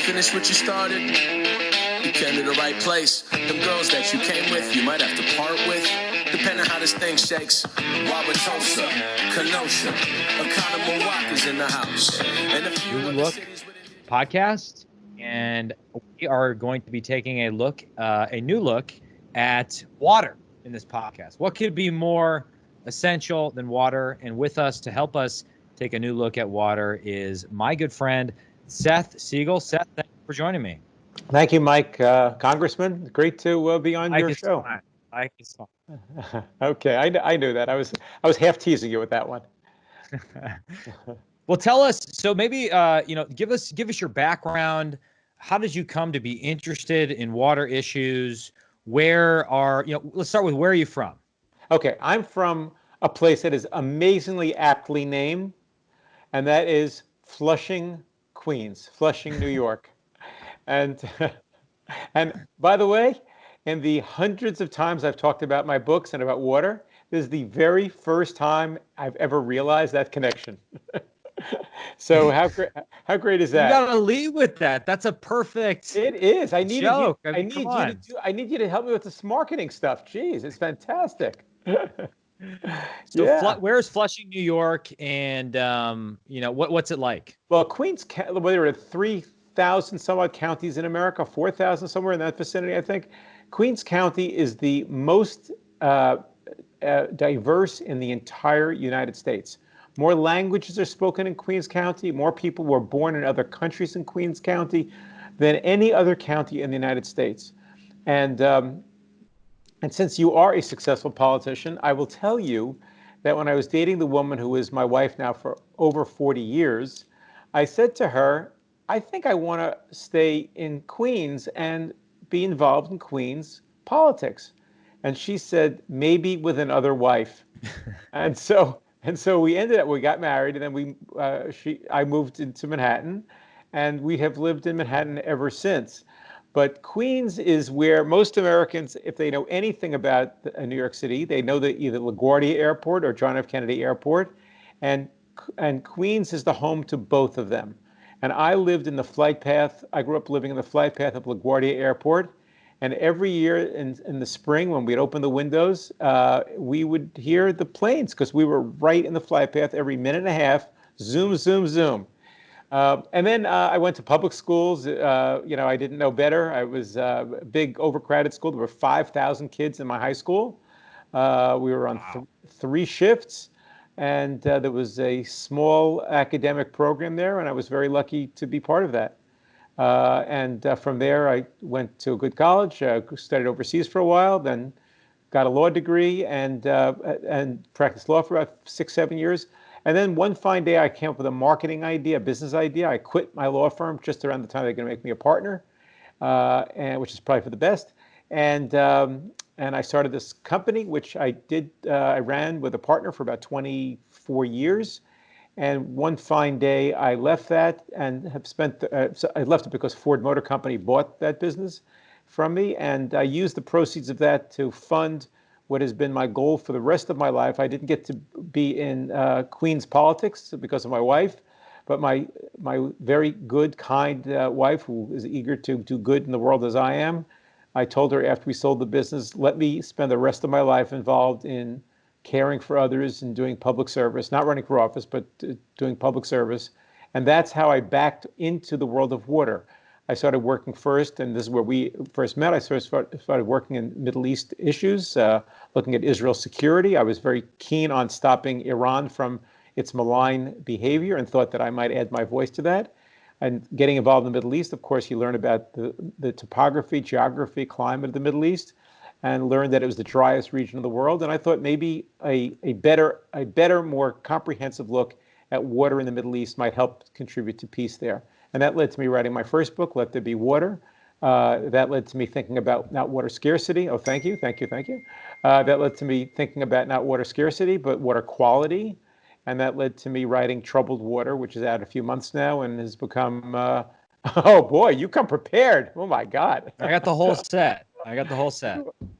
finish what you started, you came to the right place. Them girls that you came with, you might have to part with. Depending on how this thing shakes. Wauwatosa, Kenosha, a kind of Milwaukee's in the house. And a few New other Look cities within podcast, and we are going to be taking a new look at water in this podcast. What could be more essential than water? And with us to help us take a new look at water is my good friend, Seth Siegel. Seth, thank you for joining me. Thank you, Mike. Congressman, great to be on your show. Mike is fine. Okay, I knew that. I was half teasing you with that one. Well, tell us. So maybe give us your background. How did you come to be interested in water issues? Let's start with where are you from? Okay, I'm from a place that is amazingly aptly named, and that is Flushing, Queens, Flushing, New York. And by the way, in the hundreds of times I've talked about my books and about water, this is the very first time I've ever realized that connection. So how great is that? You gotta lead with that. That's a perfect. It is. I need joke. you. I need you to help me with this marketing stuff. Jeez, it's fantastic. So yeah. Where's Flushing, New York, and what's it like? Well, Queens, there are 3,000 some odd counties in America, 4,000 somewhere in that vicinity, I think. Queens County is the most diverse in the entire United States. More languages are spoken in Queens County. More people were born in other countries in Queens County than any other county in the United States. And since you are a successful politician, I will tell you that when I was dating the woman who is my wife now for over 40 years, I said to her, I think I want to stay in Queens and be involved in Queens politics. And she said, maybe with another wife. And so we got married, and then I moved into Manhattan, and we have lived in Manhattan ever since. But Queens is where most Americans, if they know anything about New York City, they know that either LaGuardia Airport or John F. Kennedy Airport, and Queens is the home to both of them. And I lived in the flight path. I grew up living in the flight path of LaGuardia Airport. And every year in the spring, when we'd open the windows, we would hear the planes because we were right in the flight path every minute and a half. Zoom, zoom, zoom. And then I went to public schools. I didn't know better. I was a big overcrowded school. There were 5,000 kids in my high school. We were on 3 shifts. And there was a small academic program there, and I was very lucky to be part of that. From there, I went to a good college, studied overseas for a while, then got a law degree and practiced law for about 6-7 years. And then one fine day, I came up with a marketing idea, a business idea. I quit my law firm just around the time they were going to make me a partner, which is probably for the best. And I started this company, which I ran with a partner for about 24 years. And one fine day, I left that and have spent. So I left it because Ford Motor Company bought that business from me, and I used the proceeds of that to fund what has been my goal for the rest of my life. I didn't get to be in Queens politics because of my wife, but my very good, kind wife, who is eager to do good in the world as I am. I told her after we sold the business, let me spend the rest of my life involved in caring for others and doing public service, not running for office, but doing public service. And that's how I backed into the world of water. I started working first, and this is where we first met. I started working in Middle East issues, looking at Israel's security. I was very keen on stopping Iran from its malign behavior and thought that I might add my voice to that. And getting involved in the Middle East, of course, you learn about the topography, geography, climate of the Middle East, and learned that it was the driest region of the world. And I thought maybe a better, more comprehensive look at water in the Middle East might help contribute to peace there. And that led to me writing my first book, Let There Be Water. That led to me thinking about not water scarcity. Oh, thank you. That led to me thinking about not water scarcity, but water quality. And that led to me writing Troubled Water, which is out a few months now and has become, oh boy, you come prepared. Oh my God. I got the whole set.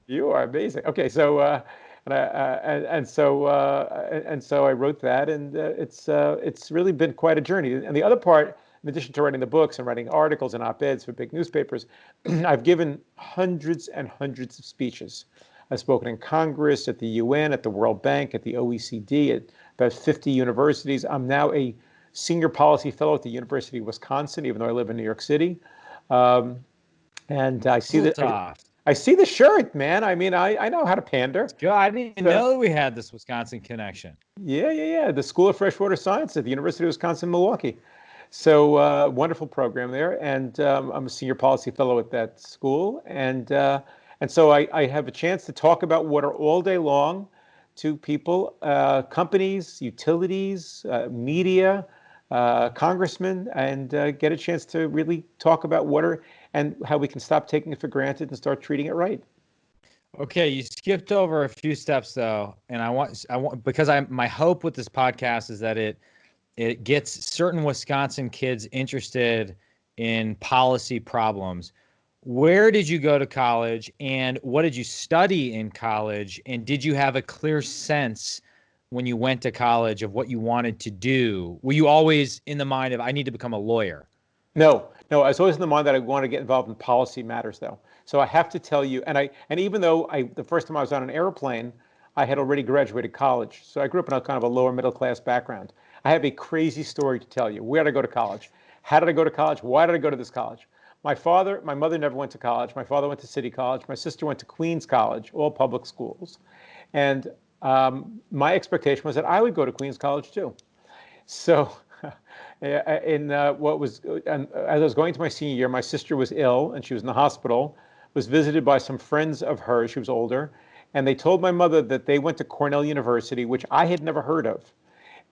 You are amazing. Okay, so so I wrote that, and it's really been quite a journey. And the other part in addition to writing the books and writing articles and op-eds for big newspapers, I've given hundreds and hundreds of speeches. I've spoken in Congress, at the UN, at the World Bank, at the OECD, at about 50 universities. I'm now a senior policy fellow at the University of Wisconsin, even though I live in New York City. And I see that I see the shirt, man. I mean, I know how to pander. I didn't even know that we had this Wisconsin connection. Yeah. The School of Freshwater Science at the University of Wisconsin, Milwaukee. So wonderful program there, and I'm a senior policy fellow at that school, and so I have a chance to talk about water all day long to people, companies, utilities, media, congressmen, and get a chance to really talk about water and how we can stop taking it for granted and start treating it right. Okay, you skipped over a few steps though, and I want because my hope with this podcast is that it gets certain Wisconsin kids interested in policy problems. Where did you go to college, and what did you study in college? And did you have a clear sense when you went to college of what you wanted to do? Were you always in the mind of, I need to become a lawyer? No, I was always in the mind that I want to get involved in policy matters, though. So I have to tell you, and even though the first time I was on an airplane, I had already graduated college. So I grew up in a kind of a lower middle class background. I have a crazy story to tell you. Where did I go to college? How did I go to college? Why did I go to this college? My mother never went to college. My father went to City College. My sister went to Queens College, all public schools. And my expectation was that I would go to Queens College too. So as I was going to my senior year, my sister was ill and she was in the hospital, was visited by some friends of hers. She was older. And they told my mother that they went to Cornell University, which I had never heard of,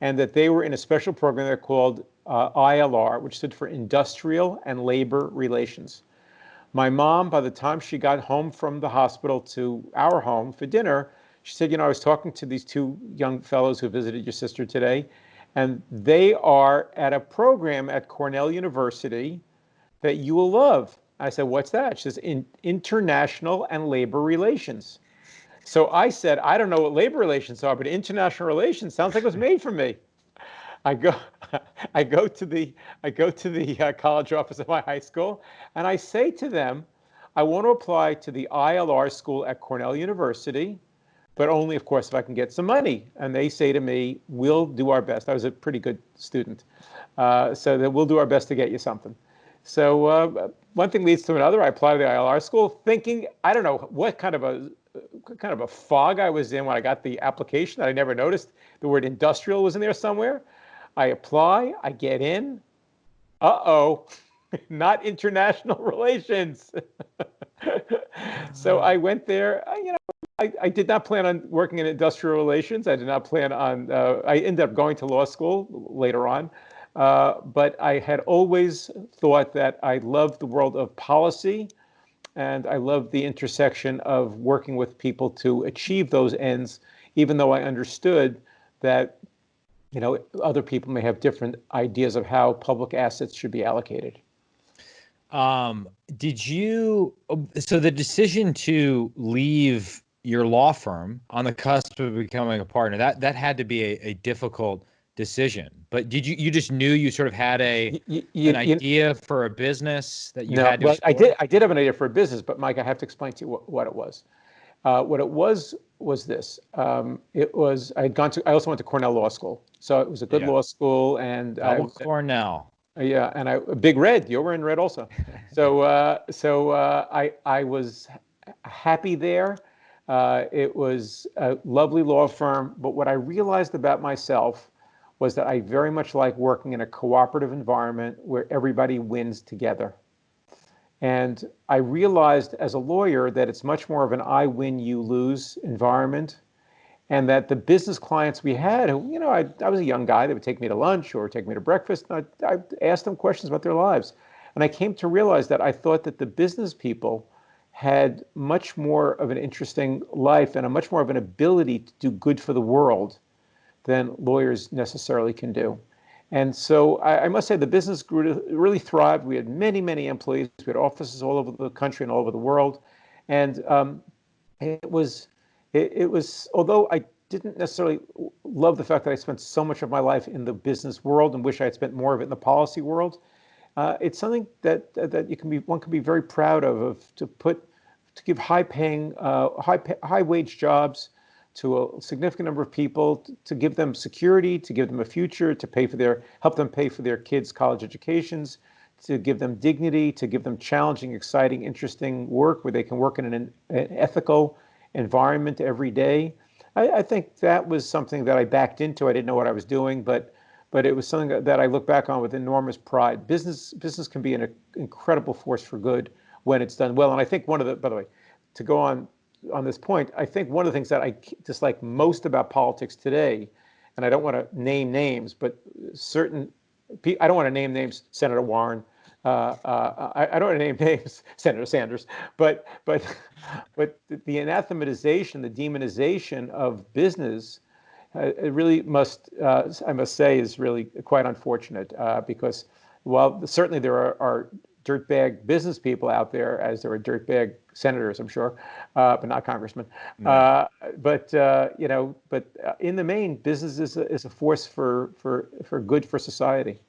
and that they were in a special program there called ILR, which stood for Industrial and Labor Relations. My mom, by the time she got home from the hospital to our home for dinner, she said, I was talking to these two young fellows who visited your sister today, and they are at a program at Cornell University that you will love. I said, what's that? She says, International and Labor Relations. So I said, I don't know what labor relations are, but international relations sounds like it was made for me. I go to the college office of my high school, and I say to them, I want to apply to the ILR school at Cornell University, but only, of course, if I can get some money. And they say to me, we'll do our best. I was a pretty good student, so that we'll do our best to get you something. So one thing leads to another. I apply to the ILR school, thinking, I don't know what kind of a fog I was in when I got the application that I never noticed the word industrial was in there somewhere. I apply, I get in. Uh-oh, not international relations. So I went there. I did not plan on working in industrial relations. I did not plan on, I ended up going to law school later on. But I had always thought that I loved the world of policy, and I loved the intersection of working with people to achieve those ends, even though I understood that other people may have different ideas of how public assets should be allocated. So the decision to leave your law firm on the cusp of becoming a partner, that had to be a difficult decision. But you just knew you sort of had an idea for a business that you had to explore? I did have an idea for a business, but Mike, I have to explain to you what it was. What it was this. I also went to Cornell Law School. So it was a good law school, and Cornell. Yeah, and Big Red. You were in Red also. So I was happy there. It was a lovely law firm, but what I realized about myself was that I very much like working in a cooperative environment where everybody wins together. And I realized as a lawyer that it's much more of an I win, you lose environment, and that the business clients we had, I was a young guy, they would take me to lunch or take me to breakfast, and I asked them questions about their lives. And I came to realize that I thought that the business people had much more of an interesting life and a much more of an ability to do good for the world than lawyers necessarily can do. And so I must say the business really thrived. We had many, many employees. We had offices all over the country and all over the world. And it was, although I didn't necessarily love the fact that I spent so much of my life in the business world and wish I had spent more of it in the policy world, it's something that one can be very proud to give high-paying, high-wage jobs to a significant number of people, to give them security, to give them a future, to help them pay for their kids' college educations, to give them dignity, to give them challenging, exciting, interesting work where they can work in an ethical environment every day. I think that was something that I backed into. I didn't know what I was doing, but it was something that I look back on with enormous pride. Business can be an incredible force for good when it's done well. And I think by the way, to go on this point, I think one of the things that I dislike most about politics today, and I don't want to name names, but I don't want to name names, Senator Warren. I don't want to name names, Senator Sanders, but the anathematization, the demonization of business, it really I must say, is really quite unfortunate because while certainly there are dirtbag business people out there, as there are dirtbag senators, I'm sure, but not congressmen. No. But in the main, business is a force for good for society.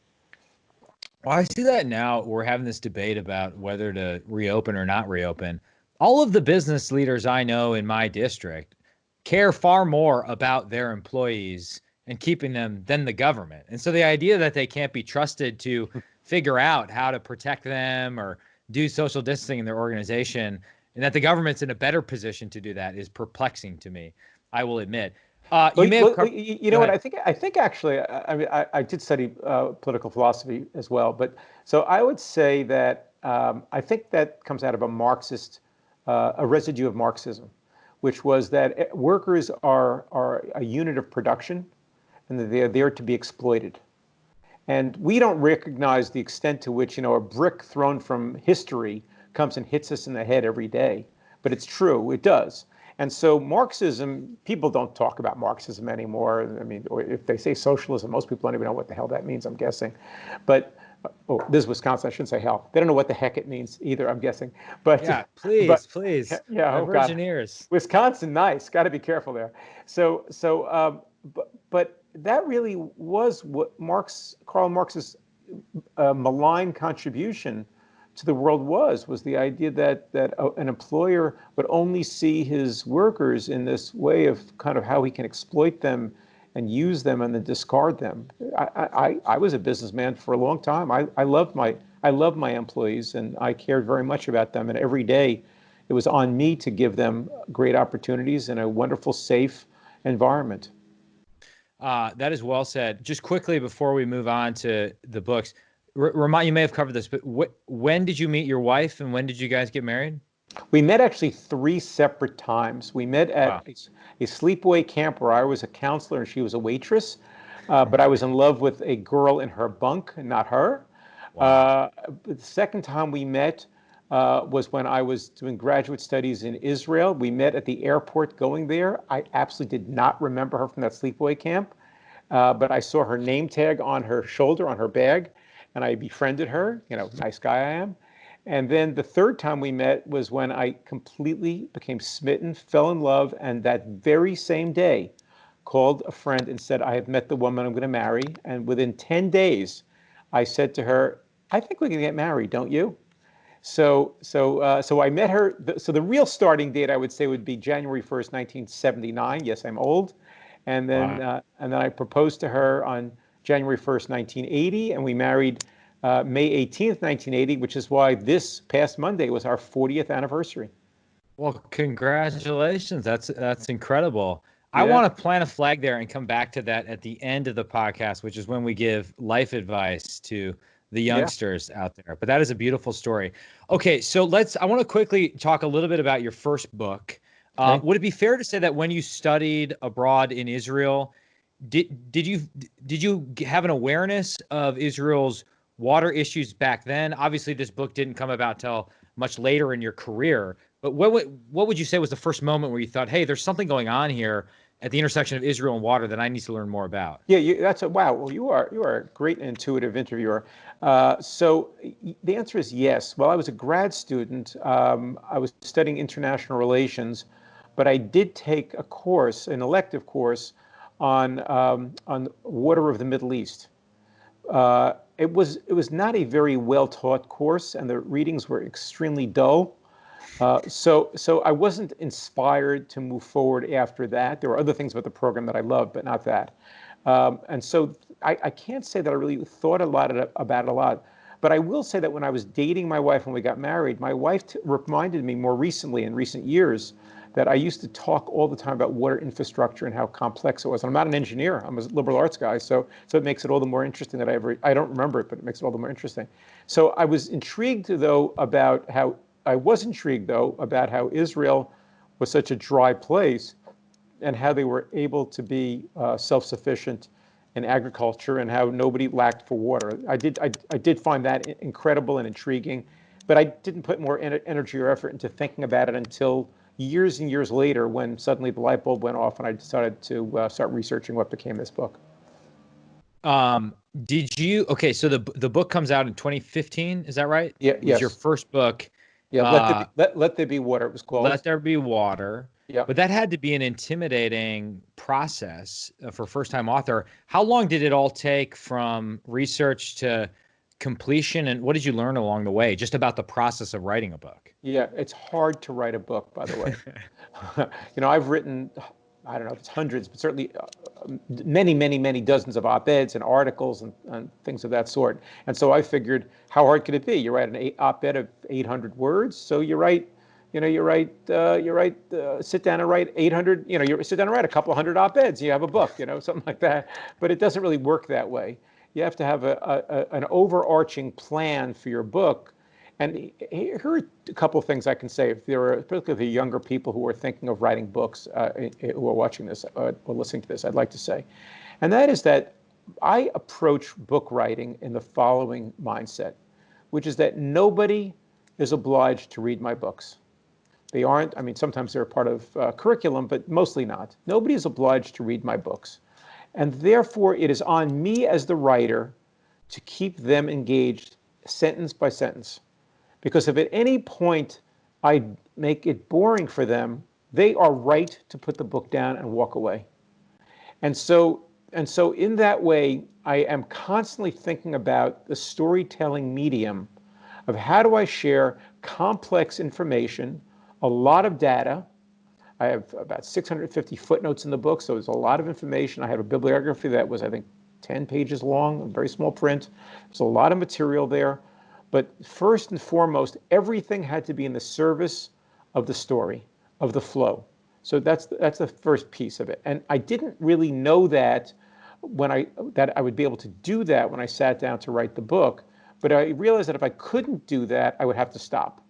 Well, I see that now. We're having this debate about whether to reopen or not reopen. All of the business leaders I know in my district care far more about their employees and keeping them than the government. And so the idea that they can't be trusted to figure out how to protect them or do social distancing in their organization, and that the government's in a better position to do that, is perplexing to me, I will admit. You may have you know what? I think actually, I mean, I did study political philosophy as well, but so I would say that I think that comes out of a residue of Marxism, which was that workers are a unit of production, and that they are there to be exploited. And we don't recognize the extent to which, a brick thrown from history comes and hits us in the head every day. But it's true, it does. And so Marxism, people don't talk about Marxism anymore. I mean, or if they say socialism, most people don't even know what the hell that means, I'm guessing. But, this is Wisconsin, I shouldn't say hell. They don't know what the heck it means either, I'm guessing. But Yeah, please, please. yeah, My oh God. virgin ears. Wisconsin, nice. Got to be careful there. But that really was what Karl Marx's malign contribution to the world was the idea that an employer would only see his workers in this way of kind of how he can exploit them and use them and then discard them. I was a businessman for a long time. I loved my employees, and I cared very much about them. And every day, it was on me to give them great opportunities in a wonderful, safe environment. That is well said. Just quickly before we move on to the books, you may have covered this, but when did you meet your wife, and when did you guys get married? We met actually 3 separate times. We met at a sleepaway camp where I was a counselor and she was a waitress, but I was in love with a girl in her bunk and not her. Wow. The second time we met was when I was doing graduate studies in Israel. We met at the airport going there. I absolutely did not remember her from that sleepaway camp, but I saw her name tag on her shoulder, on her bag, and I befriended her. Nice guy I am. And then the third time we met was when I completely became smitten, fell in love, and that very same day called a friend and said, I have met the woman I'm going to marry. And within 10 days, I said to her, I think we can get married, don't you? So I met her. So the real starting date, I would say, would be January 1st, 1979. Yes, I'm old. And then I proposed to her on January 1st, 1980, and we married May 18th, 1980, which is why this past Monday was our 40th anniversary. Well, congratulations. That's incredible. Yeah. I want to plant a flag there and come back to that at the end of the podcast, which is when we give life advice to the youngsters out there. But that is a beautiful story. Okay, so I want to quickly talk a little bit about your first book. Okay. Would it be fair to say that when you studied abroad in Israel, did you have an awareness of Israel's water issues back then? Obviously, this book didn't come about till much later in your career. But what would you say was the first moment where you thought, hey, there's something going on here at the intersection of Israel and water that I need to learn more about? Yeah, wow. Well, you are a great intuitive interviewer. So the answer is yes. While I was a grad student, I was studying international relations, but I did take an elective course on water of the Middle East. it was not a very well taught course, and the readings were extremely dull. So I wasn't inspired to move forward after that. There were other things about the program that I loved, but not that. And so I can't say that I really thought about it a lot. But I will say that when I was dating my wife and we got married, my wife reminded me more recently, in recent years, that I used to talk all the time about water infrastructure and how complex it was. And I'm not an engineer. I'm a liberal arts guy, so it makes it all the more interesting that I don't remember it, but it makes it all the more interesting. So I was intrigued, though, about how Israel was such a dry place and how they were able to be self-sufficient in agriculture and how nobody lacked for water. I did find that incredible and intriguing, but I didn't put more energy or effort into thinking about it until years and years later, when suddenly the light bulb went off and I decided to start researching what became this book. Did you, okay, so the book comes out in 2015, is that right? Yeah, It was yes. your first book. Yeah, Let There Be Water, it was called. Let There Be Water. Yeah. But that had to be an intimidating process for a first-time author. How long did it all take from research to completion, and what did you learn along the way just about the process of writing a book? Yeah, it's hard to write a book, by the way. I've written, I don't know if it's hundreds, but certainly many, many, many dozens of op-eds and articles and things of that sort. And so I figured, how hard could it be? You write an op-ed of 800 words, so you sit down and write 800, you sit down and write a couple hundred op-eds, you have a book, something like that. But it doesn't really work that way. You have to have an overarching plan for your book. And here are a couple of things I can say. If there are particularly younger people who are thinking of writing books, who are watching this or listening to this, I'd like to say. And that is that I approach book writing in the following mindset, which is that nobody is obliged to read my books. They aren't, sometimes they're a part of curriculum, but mostly not. Nobody is obliged to read my books. And therefore, it is on me as the writer to keep them engaged sentence by sentence. Because if at any point I make it boring for them, they are right to put the book down and walk away. And so in that way, I am constantly thinking about the storytelling medium of how do I share complex information, a lot of data. I have about 650 footnotes in the book, so there's a lot of information. I have a bibliography that was, I think, 10 pages long, very small print. There's a lot of material there. But first and foremost, everything had to be in the service of the story, of the flow. So that's the first piece of it. And I didn't really know that that I would be able to do that when I sat down to write the book. But I realized that if I couldn't do that, I would have to stop.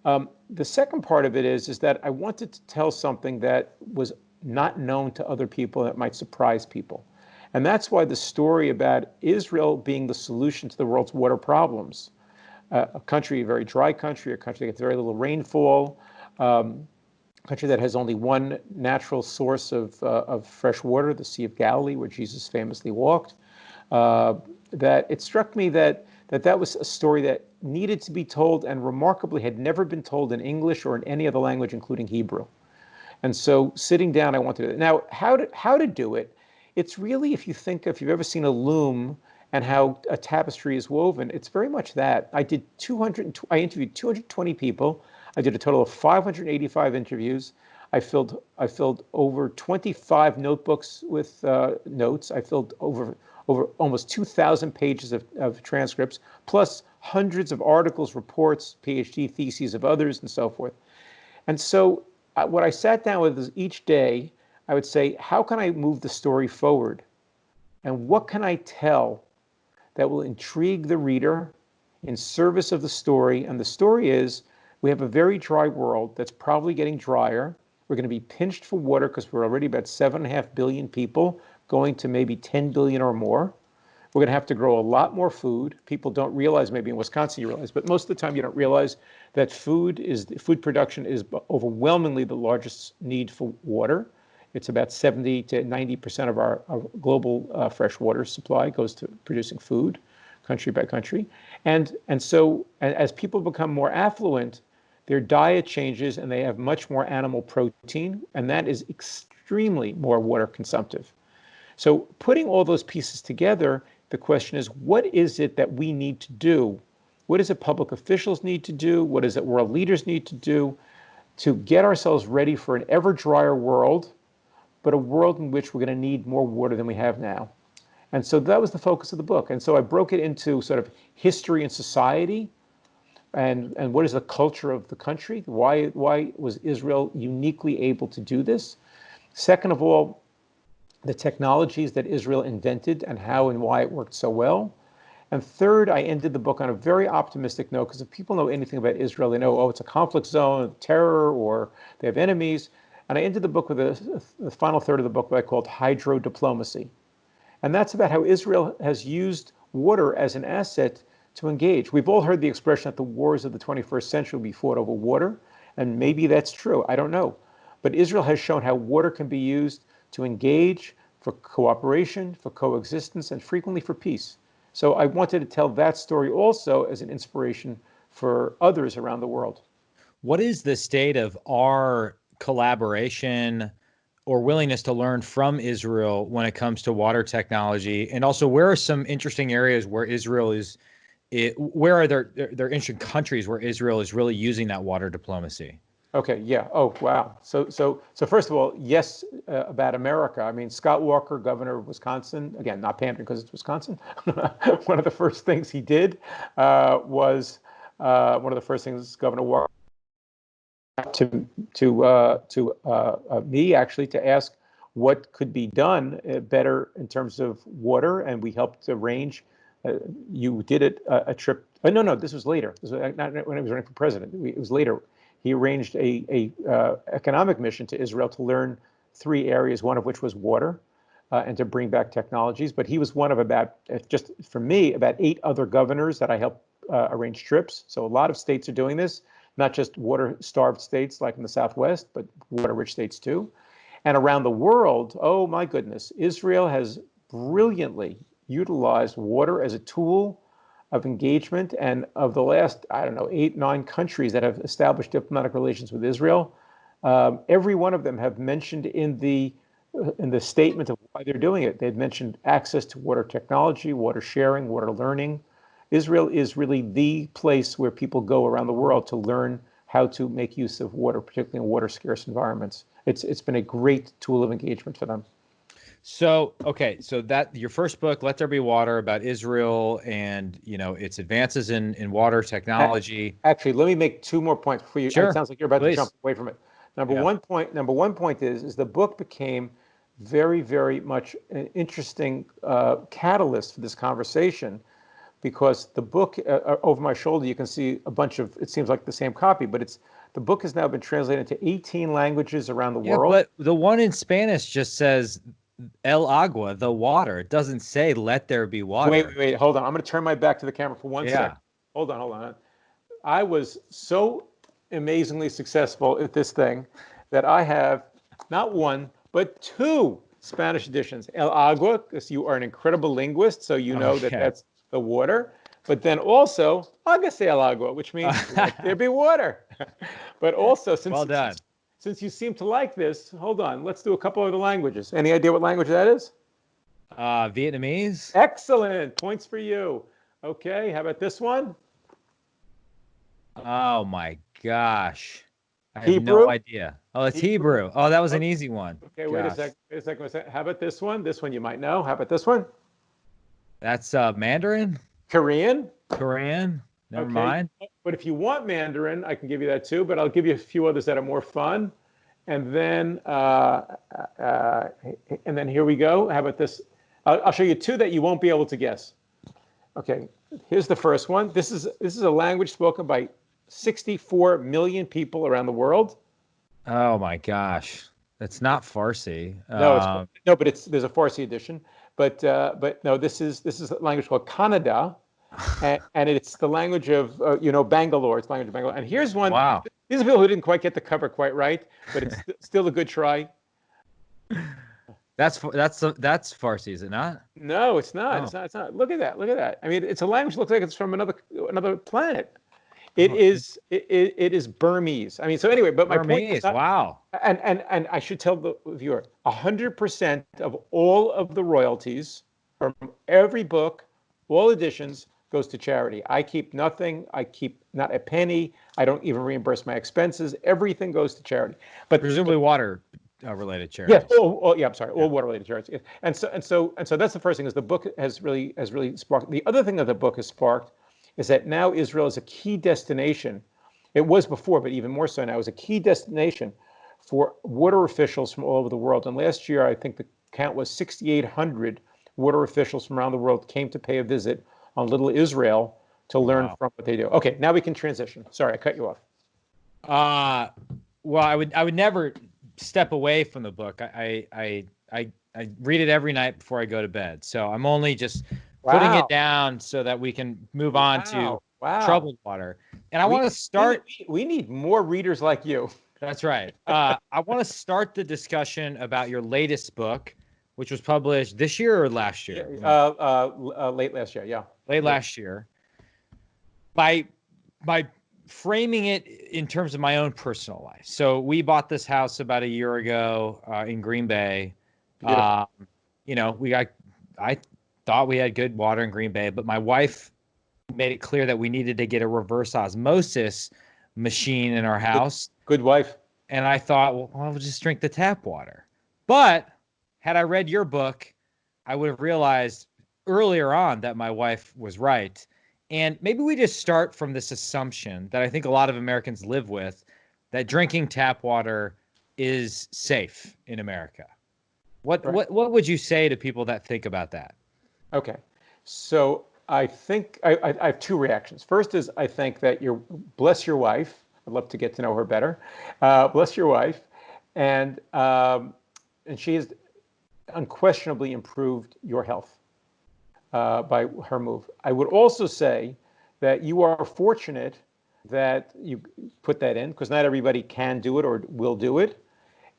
The second part of it is that I wanted to tell something that was not known to other people that might surprise people. And that's why the story about Israel being the solution to the world's water problems, a very dry country, a country that gets very little rainfall, a country that has only one natural source of fresh water, the Sea of Galilee, where Jesus famously walked, that it struck me that was a story that needed to be told and remarkably had never been told in English or in any other language, including Hebrew. And so sitting down, I wanted to do it. Now, how to do it? It's really, if you've ever seen a loom and how a tapestry is woven, it's very much that. I interviewed 220 people. I did a total of 585 interviews. I filled over 25 notebooks with notes. I filled over almost 2,000 pages of transcripts, plus hundreds of articles, reports, PhD theses of others, and so forth. And so what I sat down with is each day, I would say, how can I move the story forward? And what can I tell that will intrigue the reader in service of the story? And the story is, we have a very dry world that's probably getting drier. We're going to be pinched for water because we're already about 7.5 billion people, going to maybe 10 billion or more. We're going to have to grow a lot more food. People don't realize, maybe in Wisconsin you realize, but most of the time you don't realize that food production is overwhelmingly the largest need for water. It's about 70 to 90% of our global fresh water supply goes to producing food, country by country. And so as people become more affluent, their diet changes and they have much more animal protein, and that is extremely more water consumptive. So putting all those pieces together The question is, what is it that we need to do? What is it public officials need to do? What is it world leaders need to do to get ourselves ready for an ever drier world, but a world in which we're going to need more water than we have now? And so that was the focus of the book. And so I broke it into sort of history and society, and what is the culture of the country? Why was Israel uniquely able to do this? Second of all, the technologies that Israel invented and how and why it worked so well. And third, I ended the book on a very optimistic note, because if people know anything about Israel, they know, oh, it's a conflict zone, terror, or they have enemies. And I ended the book with the final third of the book, what I called hydro diplomacy. And that's about how Israel has used water as an asset to engage. We've all heard the expression that the wars of the 21st century will be fought over water, and maybe that's true, I don't know. But Israel has shown how water can be used to engage, for cooperation, for coexistence, and frequently for peace. So I wanted to tell that story also as an inspiration for others around the world. What is the state of our collaboration or willingness to learn from Israel when it comes to water technology? And also, where are some interesting areas where Israel is, where are there interesting countries where Israel is really using that water diplomacy? Okay, yeah. Oh, wow. So first of all, yes, about America. I mean, Scott Walker, governor of Wisconsin, again, not pandering because it's Wisconsin. One of the first things he did was one of the first things Governor Walker to me actually to ask what could be done better in terms of water, and we helped arrange. You did it a trip. No, this was later. This was not when I was running for president. It was later. He arranged a economic mission to Israel to learn 3 areas, one of which was water, and to bring back technologies. But he was one of about, just for me, about 8 other governors that I helped arrange trips. So a lot of states are doing this, not just water-starved states like in the Southwest, but water-rich states too. And around the world, oh my goodness, Israel has brilliantly utilized water as a tool of engagement. And of the last, I don't know, 8, 9 countries that have established diplomatic relations with Israel, every one of them have mentioned in the statement of why they're doing it. They've mentioned access to water technology, water sharing, water learning. Israel is really the place where people go around the world to learn how to make use of water, particularly in water-scarce environments. It's been a great tool of engagement for them. So, okay, so that your first book, Let There Be Water, about Israel and, its advances in water technology. Actually, let me make 2 more points before you. Sure. It sounds like you're about Please. to jump away from it. Number one point is the book became very, very much an interesting catalyst for this conversation, because the book, over my shoulder, you can see a bunch of, it seems like the same copy, but the book has now been translated into 18 languages around the world. But the one in Spanish just says El Agua, the water. It doesn't say let there be water. Wait, hold on. I'm going to turn my back to the camera for 1 second. Hold on. I was so amazingly successful at this thing that I have not 1, but 2 Spanish editions. El Agua, because you are an incredible linguist, so you know that that's the water. But then also, Hágase el agua, which means let there be water. But also, since you seem to like this, hold on, let's do a couple of the languages. Any idea what language that is? Vietnamese. Excellent. Points for you. Okay, how about this one? Oh my gosh. I have Hebrew? no idea. Oh, it's Hebrew. Oh, that was an easy one. Okay, wait a second. How about this one? This one you might know. How about this one? That's Mandarin? Korean? Never mind. But if you want Mandarin, I can give you that too, but I'll give you a few others that are more fun. And then here we go. How about this? I'll show you 2 that you won't be able to guess. Okay, here's the first one. This is a language spoken by 64 million people around the world. Oh my gosh. That's not Farsi. But there's a Farsi edition. But no, this is a language called Kannada, and it's the language of Bangalore. It's the language of Bangalore. And here's one. Wow. These are people who didn't quite get the cover quite right, but it's still a good try. That's Farsi, is it not? No, it's not. Oh. It's not. Look at that. I mean, it's a language that looks like it's from another planet. It is Burmese. I mean, so anyway, but my point is, wow. And I should tell the viewer, 100% of all of the royalties from every book, all editions, goes to charity. I keep nothing. I keep not a penny. I don't even reimburse my expenses. Everything goes to charity. But Presumably water related yes, charities. yeah, I'm sorry, all water-related charities. And so that's the first thing, is the book has really sparked. The other thing that the book has sparked is that now Israel is a key destination. It was before, but even more so now, is a key destination for water officials from all over the world. And last year, I think the count was 6,800 water officials from around the world came to pay a visit on Little Israel to learn Wow. from what they do. Okay, now we can transition. Sorry, I cut you off. Well, I would never step away from the book. I read it every night before I go to bed. So I'm only just putting it Wow. down so that we can move on to Wow. troubled water. And I want to start. We need more readers like you. That's right. I want to start the discussion about your latest book, which was published this year or last year? Late last year, yeah. Late last year. By framing it in terms of my own personal life. So we bought this house about a year ago in Green Bay. I thought we had good water in Green Bay, but my wife made it clear that we needed to get a reverse osmosis machine in our house. Good wife. And I thought, well, I'll just drink the tap water. But had I read your book, I would have realized earlier on that my wife was right. And maybe we just start from this assumption that I think a lot of Americans live with, that drinking tap water is safe in America. What would you say to people that think about that? Okay. So I think I have two reactions. First is, I think that bless your wife. I'd love to get to know her better. Bless your wife. And she has unquestionably improved your health by her move. I would also say that you are fortunate that you put that in, because not everybody can do it or will do it,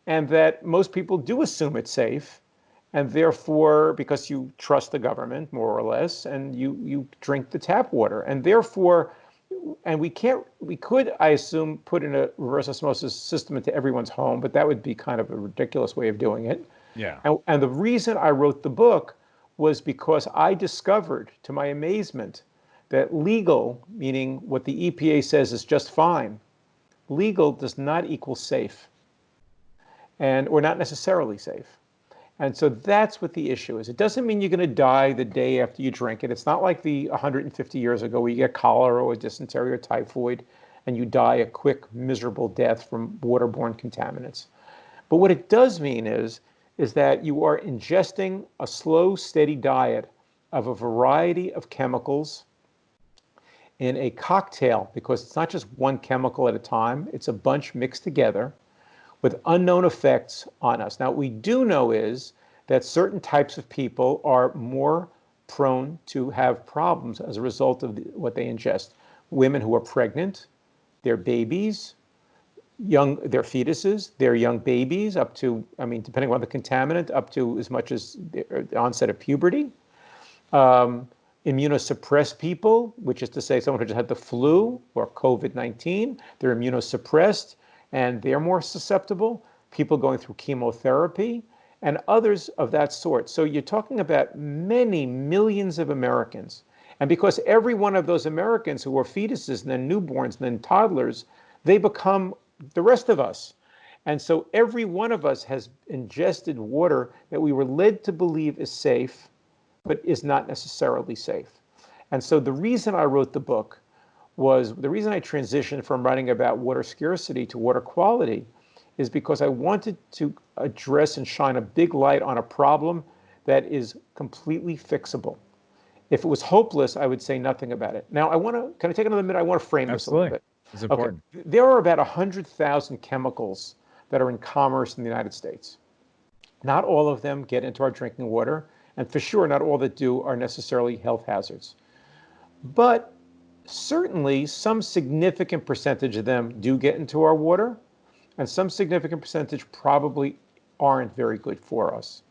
and that most people do assume it's safe, and therefore, because you trust the government more or less, and you drink the tap water, and therefore, and we could, I assume, put in a reverse osmosis system into everyone's home, but that would be kind of a ridiculous way of doing it. Yeah. And the reason I wrote the book was because I discovered, to my amazement, that legal, meaning what the EPA says is just fine, legal does not equal safe, or not necessarily safe. And so that's what the issue is. It doesn't mean you're going to die the day after you drink it. It's not like the 150 years ago where you get cholera or dysentery or typhoid and you die a quick, miserable death from waterborne contaminants. But what it does mean is that you are ingesting a slow, steady diet of a variety of chemicals in a cocktail, because it's not just one chemical at a time, it's a bunch mixed together with unknown effects on us. Now, what we do know is that certain types of people are more prone to have problems as a result of what they ingest. Women who are pregnant, their babies, their fetuses, their young babies, up to, depending on the contaminant, up to as much as the onset of puberty. Immunosuppressed people, which is to say someone who just had the flu or COVID-19, they're immunosuppressed and they're more susceptible. People going through chemotherapy and others of that sort. So you're talking about many millions of Americans. And because every one of those Americans who are fetuses and then newborns and then toddlers, they become the rest of us. And so every one of us has ingested water that we were led to believe is safe, but is not necessarily safe. And so the reason I wrote the book was, the reason I transitioned from writing about water scarcity to water quality is because I wanted to address and shine a big light on a problem that is completely fixable. If it was hopeless, I would say nothing about it. Now, can I take another minute? I want to frame this a little bit. It's important. Okay. There are about 100,000 chemicals that are in commerce in the United States. Not all of them get into our drinking water, and for sure, not all that do are necessarily health hazards. But certainly, some significant percentage of them do get into our water, and some significant percentage probably aren't very good for us.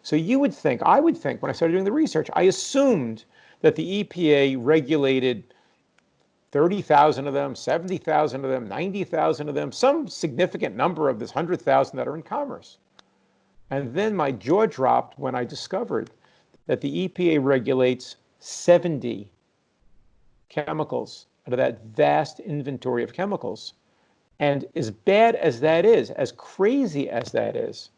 So I would think, when I started doing the research, I assumed that the EPA regulated 30,000 of them, 70,000 of them, 90,000 of them, some significant number of this 100,000 that are in commerce. And then my jaw dropped when I discovered that the EPA regulates 70 chemicals out of that vast inventory of chemicals. And as bad as that is, as crazy as that is,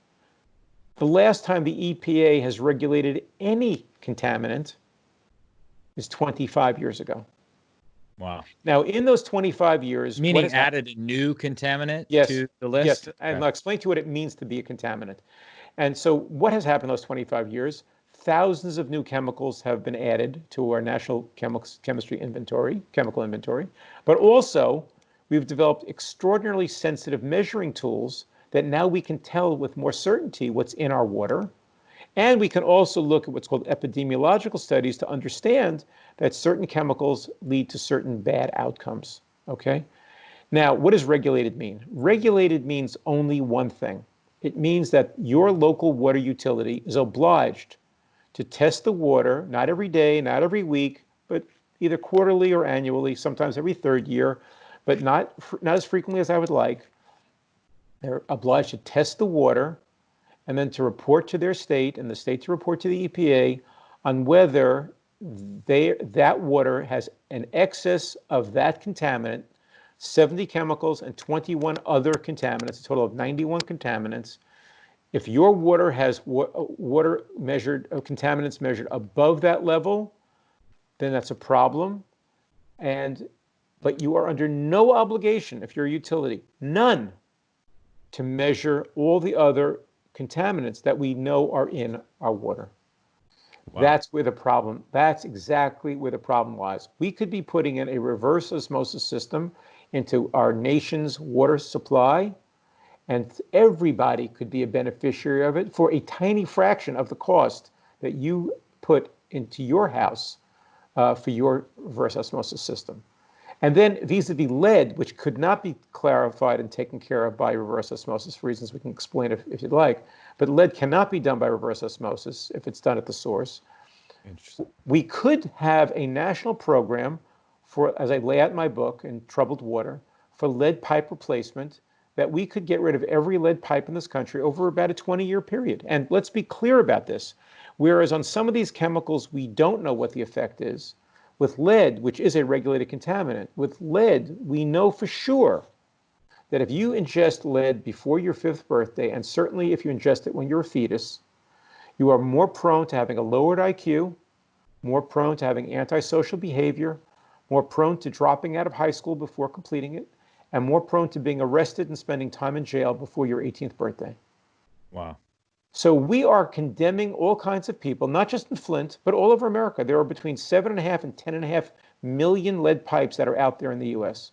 the last time the EPA has regulated any contaminant is 25 years ago. Wow. Now, in those 25 years, meaning added a new contaminant to the list? Yes, and I'll explain to you what it means to be a contaminant. And so what has happened in those 25 years? Thousands of new chemicals have been added to our national chemistry inventory, chemical inventory, but also we've developed extraordinarily sensitive measuring tools that now we can tell with more certainty what's in our water. And we can also look at what's called epidemiological studies to understand that certain chemicals lead to certain bad outcomes, okay? Now, what does regulated mean? Regulated means only one thing. It means that your local water utility is obliged to test the water, not every day, not every week, but either quarterly or annually, sometimes every third year, but not as frequently as I would like. They're obliged to test the water and then to report to their state and the state to report to the EPA on whether that water has an excess of that contaminant, 70 chemicals and 21 other contaminants, a total of 91 contaminants. If your water has water measured, contaminants measured above that level, then that's a problem. But you are under no obligation, if you're a utility, none, to measure all the other contaminants that we know are in our water. Wow. That's exactly where the problem lies. We could be putting in a reverse osmosis system into our nation's water supply, and everybody could be a beneficiary of it for a tiny fraction of the cost that you put into your house for your reverse osmosis system. And then vis-a-vis lead, which could not be clarified and taken care of by reverse osmosis for reasons we can explain if you'd like, but lead cannot be done by reverse osmosis if it's done at the source. We could have a national program for, as I lay out in my book, in Troubled Water, for lead pipe replacement, that we could get rid of every lead pipe in this country over about a 20-year period. And let's be clear about this. Whereas on some of these chemicals, we don't know what the effect is. With lead, which is a regulated contaminant, with lead, we know for sure that if you ingest lead before your 5th birthday, and certainly if you ingest it when you're a fetus, you are more prone to having a lowered IQ, more prone to having antisocial behavior, more prone to dropping out of high school before completing it, and more prone to being arrested and spending time in jail before your 18th birthday. Wow. So we are condemning all kinds of people, not just in Flint, but all over America. There are between 7.5 and 10.5 million lead pipes that are out there in the U.S.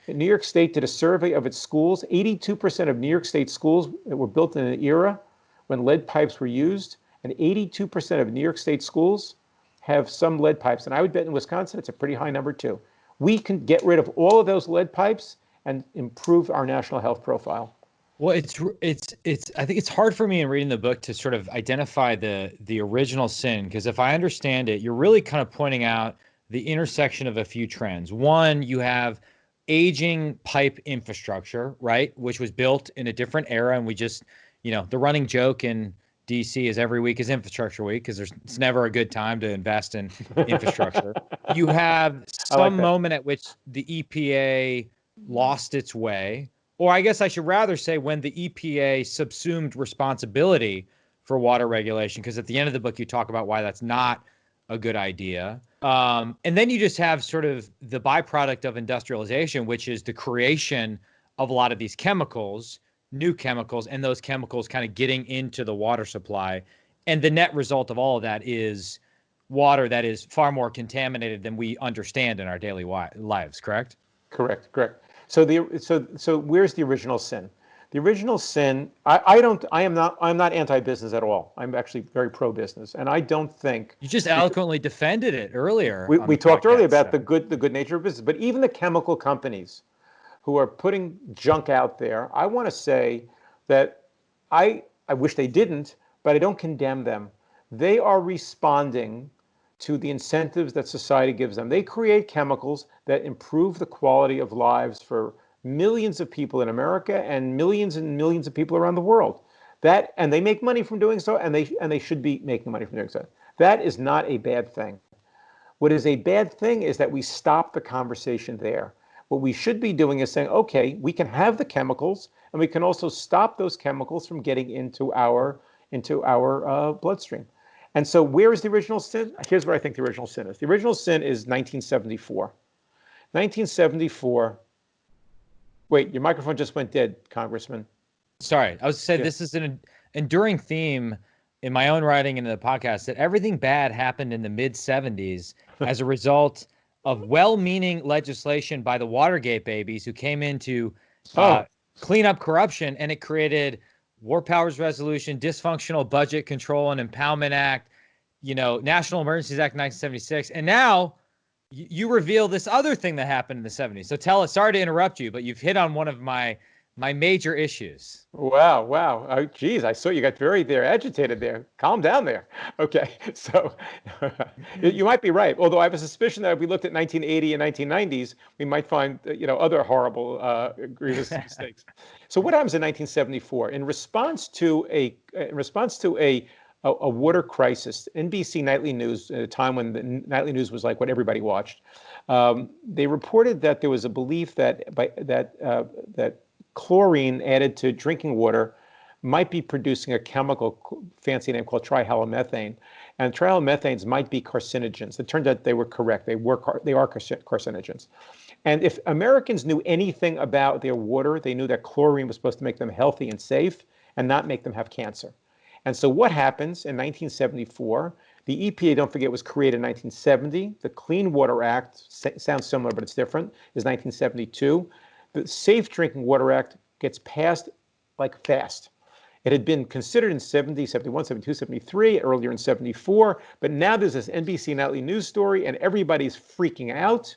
New York State did a survey of its schools. 82% of New York State schools that were built in an era when lead pipes were used, and 82% of New York State schools have some lead pipes. And I would bet in Wisconsin, it's a pretty high number too. We can get rid of all of those lead pipes and improve our national health profile. Well, I think it's hard for me in reading the book to sort of identify the original sin, because if I understand it, you're really kind of pointing out the intersection of a few trends. One, you have aging pipe infrastructure, right, which was built in a different era, and we just, the running joke in DC is every week is infrastructure week because it's never a good time to invest in infrastructure. You have some moment at which the EPA lost its way. Or I guess I should rather say when the EPA subsumed responsibility for water regulation, because at the end of the book, you talk about why that's not a good idea. And then you just have sort of the byproduct of industrialization, which is the creation of a lot of these chemicals, new chemicals, and those chemicals kind of getting into the water supply. And the net result of all of that is water that is far more contaminated than we understand in our daily lives, correct? Correct. So where's the original sin? The original sin, I'm not anti-business at all. I'm actually very pro-business, and I don't think you just eloquently defended it earlier. We talked earlier about the good nature of business, but even the chemical companies who are putting junk out there, I want to say that I wish they didn't, but I don't condemn them. They are responding to the incentives that society gives them. They create chemicals that improve the quality of lives for millions of people in America and millions of people around the world. And they make money from doing so, and they should be making money from doing so. That is not a bad thing. What is a bad thing is that we stop the conversation there. What we should be doing is saying, okay, we can have the chemicals, and we can also stop those chemicals from getting into our bloodstream. And so where is the original sin? Here's what I think the original sin is. The original sin is 1974. 1974. Wait, your microphone just went dead, Congressman. Sorry, I was saying this is an enduring theme in my own writing in the podcast, that everything bad happened in the mid-'70s as a result of well-meaning legislation by the Watergate babies who came in to clean up corruption, and it created War Powers Resolution, Dysfunctional Budget Control and Impoundment Act, National Emergencies Act 1976, and now you reveal this other thing that happened in the 70s. So tell us, sorry to interrupt you, but you've hit on one of my major issues. Wow. Oh, geez, I saw you got very agitated there. Calm down there. Okay, so you might be right. Although I have a suspicion that if we looked at 1980 and 1990s, we might find other horrible, grievous mistakes. So what happens in 1974 in response to a water crisis? NBC Nightly News, at a time when the nightly news was like what everybody watched, they reported that there was a belief that chlorine added to drinking water might be producing a chemical, fancy name, called trihalomethane. And trihalomethanes might be carcinogens. It turned out they were correct. They are carcinogens. And if Americans knew anything about their water, they knew that chlorine was supposed to make them healthy and safe and not make them have cancer. And so what happens in 1974, the EPA, don't forget, was created in 1970. The Clean Water Act, sounds similar, but it's different, is 1972. The Safe Drinking Water Act gets passed like fast. It had been considered in 70, 71, 72, 73, earlier in 74, but now there's this NBC Nightly News story and everybody's freaking out.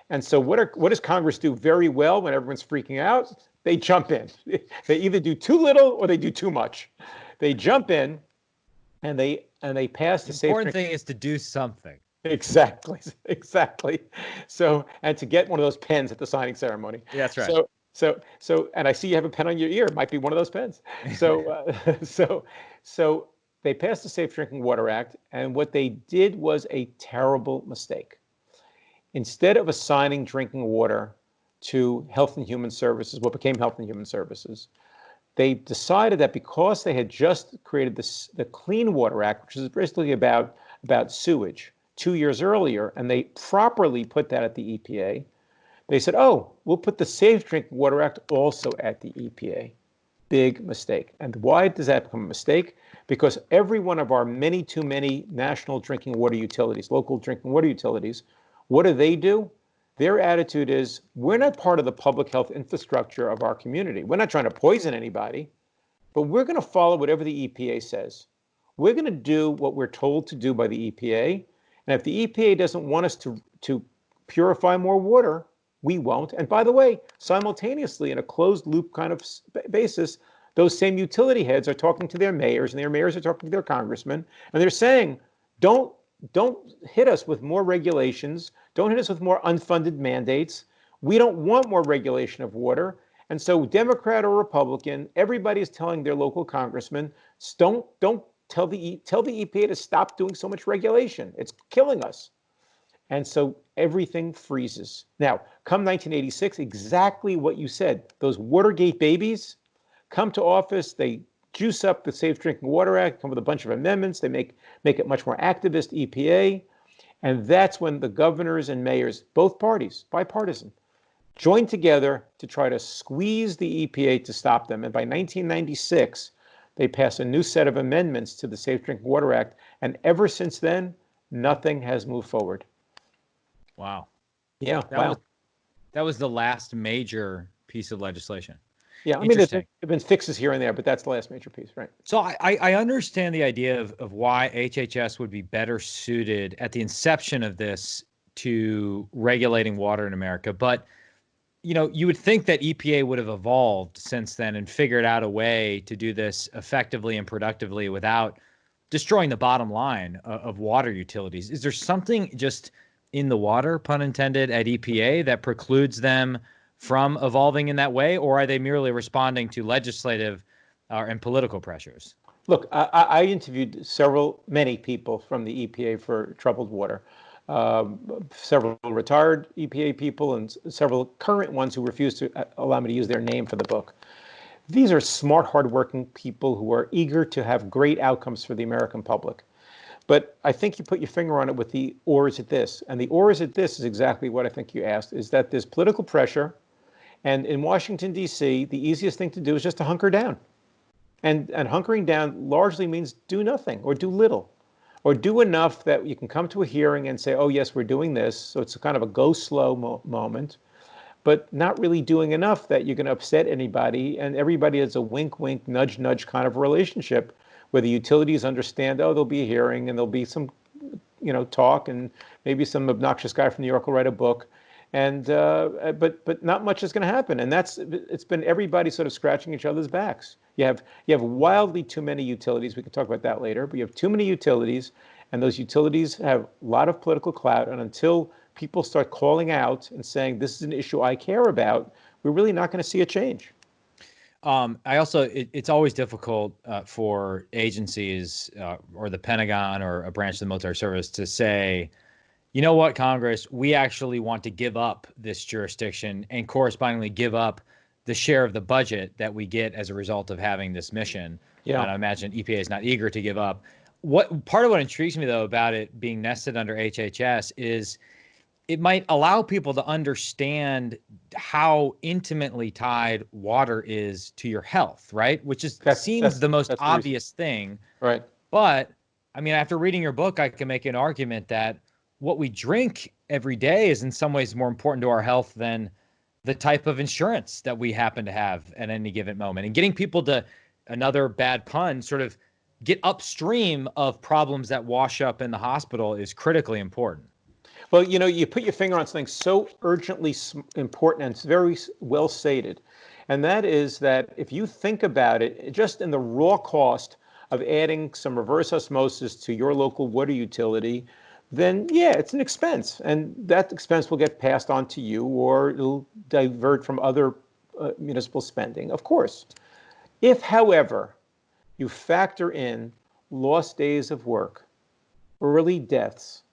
And so what does Congress do very well when everyone's freaking out? They jump in. They either do too little or they do too much. They jump in and they pass the Safe Drinking. The important thing is to do something. Exactly. So, and to get one of those pens at the signing ceremony. Yeah, that's right. So, and I see you have a pen on your ear. It might be one of those pens. So they passed the Safe Drinking Water Act, and what they did was a terrible mistake. Instead of assigning drinking water to Health and Human Services, what became Health and Human Services, they decided that because they had just created the Clean Water Act, which is basically about sewage, 2 years earlier, and they properly put that at the EPA, they said, oh, we'll put the Safe Drinking Water Act also at the EPA. Big mistake. And why does that become a mistake? Because every one of our too many national drinking water utilities, local drinking water utilities, what do? Their attitude is, we're not part of the public health infrastructure of our community. We're not trying to poison anybody, but we're going to follow whatever the EPA says. We're going to do what we're told to do by the EPA. And if the EPA doesn't want us to purify more water, we won't. And by the way, simultaneously, in a closed loop kind of basis, those same utility heads are talking to their mayors, and their mayors are talking to their congressmen, and they're saying, don't hit us with more regulations. Don't hit us with more unfunded mandates. We don't want more regulation of water. And so Democrat or Republican, everybody is telling their local congressmen, don't tell the EPA to stop doing so much regulation. It's killing us. And so everything freezes. Now, come 1986, exactly what you said. Those Watergate babies come to office. They juice up the Safe Drinking Water Act, come with a bunch of amendments. They make it much more activist EPA. And that's when the governors and mayors, both parties, bipartisan, joined together to try to squeeze the EPA to stop them. And by 1996, they passed a new set of amendments to the Safe Drinking Water Act. And ever since then, nothing has moved forward. Wow. Yeah. That was the last major piece of legislation. Yeah, I mean, there's been fixes here and there, but that's the last major piece, right? So I understand the idea of why HHS would be better suited at the inception of this to regulating water in America. But, you would think that EPA would have evolved since then and figured out a way to do this effectively and productively without destroying the bottom line of water utilities. Is there something just in the water, pun intended, at EPA that precludes them from evolving in that way, or are they merely responding to legislative and political pressures? Look, I interviewed many people from the EPA for troubled water, several retired EPA people and several current ones who refused to allow me to use their name for the book. These are smart, hardworking people who are eager to have great outcomes for the American public. But I think you put your finger on it with the or is it this? And the or is it this is exactly what I think you asked, is that there's political pressure. And in Washington, D.C., the easiest thing to do is just to hunker down. And hunkering down largely means do nothing or do little or do enough that you can come to a hearing and say, oh, yes, we're doing this. So it's kind of a go slow moment, but not really doing enough that you're going to upset anybody. And everybody has a wink, wink, nudge, nudge kind of relationship where the utilities understand, oh, there'll be a hearing and there'll be some, talk, and maybe some obnoxious guy from New York will write a book. And but not much is going to happen, and it's been everybody sort of scratching each other's backs. You have wildly too many utilities. We can talk about that later. But you have too many utilities, and those utilities have a lot of political clout. And until people start calling out and saying this is an issue I care about, we're really not going to see a change. It's always difficult for agencies or the Pentagon or a branch of the military service to say, you know what, Congress, we actually want to give up this jurisdiction and correspondingly give up the share of the budget that we get as a result of having this mission. Yeah. And I imagine EPA is not eager to give up. Part of what intrigues me, though, about it being nested under HHS is it might allow people to understand how intimately tied water is to your health, right? Which seems the most obvious thing. Right. But, I mean, after reading your book, I can make an argument that what we drink every day is in some ways more important to our health than the type of insurance that we happen to have at any given moment. And getting people to, another bad pun, sort of get upstream of problems that wash up in the hospital is critically important. Well, you put your finger on something so urgently important, and it's very well stated. And that is that if you think about it, just in the raw cost of adding some reverse osmosis to your local water utility, then yeah, it's an expense. And that expense will get passed on to you, or it'll divert from other municipal spending, of course. If, however, you factor in lost days of work, early deaths,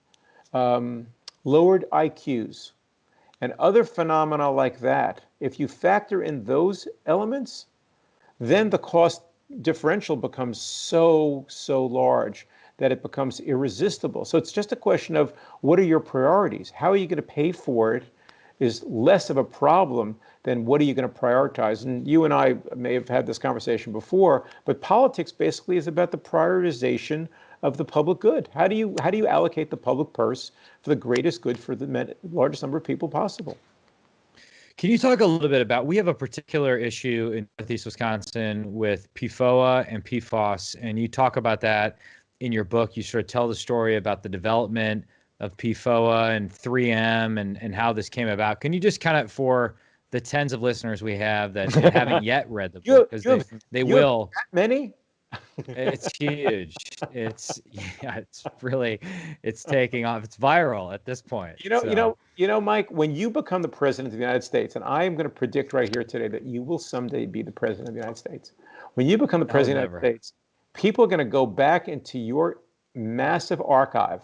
lowered IQs, and other phenomena like that, if you factor in those elements, then the cost differential becomes so large that it becomes irresistible. So it's just a question of what are your priorities? How are you going to pay for it is less of a problem than what are you going to prioritize. And you and I may have had this conversation before, but politics basically is about the prioritization of the public good. How do you allocate the public purse for the greatest good for the largest number of people possible? Can you talk a little bit about, we have a particular issue in Northeast Wisconsin with PFOA and PFOS, and you talk about that in your book. You sort of tell the story about the development of PFOA and 3M and how this came about. Can you just kind of, for the tens of listeners we have that haven't yet read the book, because they will. That many? It's huge. It's taking off. It's viral at this point. Mike, when you become the president of the United States, and I am going to predict right here today that you will someday be the president of the United States. When you become the president of the United States, people are going to go back into your massive archive,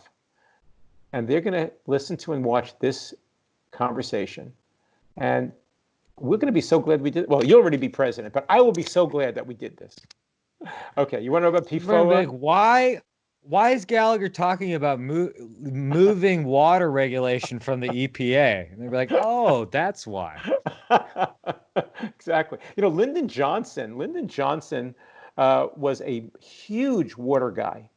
and they're going to listen to and watch this conversation. And we're going to be so glad we did. Well, you'll already be president, but I will be so glad that we did this. Okay, you want to know about PFOA? Why is Gallagher talking about moving water regulation from the EPA? And they'd be like, oh, that's why. Exactly. Lyndon Johnson was a huge water guy.